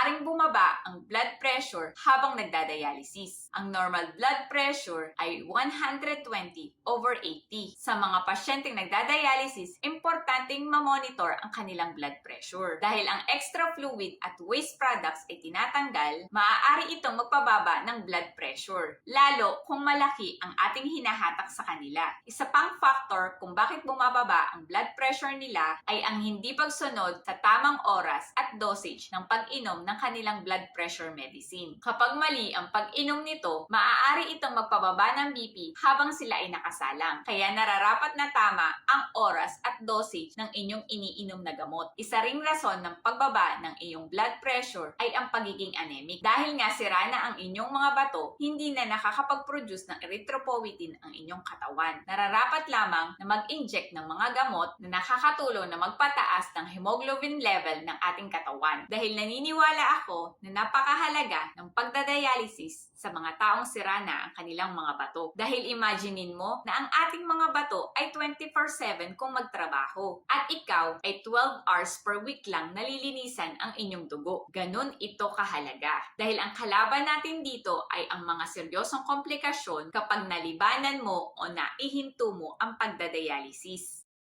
maaaring bumaba ang blood pressure habang nagdadialysis. Ang normal blood pressure ay 120/80. Sa mga pasyenteng nagdadialysis, importanteng mamonitor ang kanilang blood pressure. Dahil ang extra fluid at waste products ay tinatanggal, maaari itong magpababa ng blood pressure, lalo kung malaki ang ating hinahatak sa kanila. Isa pang factor kung bakit bumababa ang blood pressure nila ay ang hindi pagsunod sa tamang oras at dosage ng pag-inom ng kanilang blood pressure medicine. Kapag mali ang pag-inom nito, maaari itong magpababa ng BP habang sila ay nakasalang. Kaya nararapat na tama ang oras at dosage ng inyong iniinom na gamot. Isa ring rason ng pagbaba ng iyong blood pressure ay ang pagiging anemic. Dahil nga sira na ang inyong mga bato, hindi na nakakapag-produce ng erythropoietin ang inyong katawan. Nararapat lamang na mag-inject ng mga gamot na nakakatulong na magpataas ng hemoglobin level ng ating katawan. Dahil naniniwala ako na napakahalaga ng pagdadialysis sa mga taong sira na ang kanilang mga bato. Dahil imaginein mo na ang ating mga bato ay 24/7 kung magtrabaho at ikaw ay 12 hours per week lang nalilinisan ang inyong dugo. Ganun ito kahalaga. Dahil ang kalaban natin dito ay ang mga seryosong komplikasyon kapag nalibanan mo o naihinto mo ang pagdadialysis.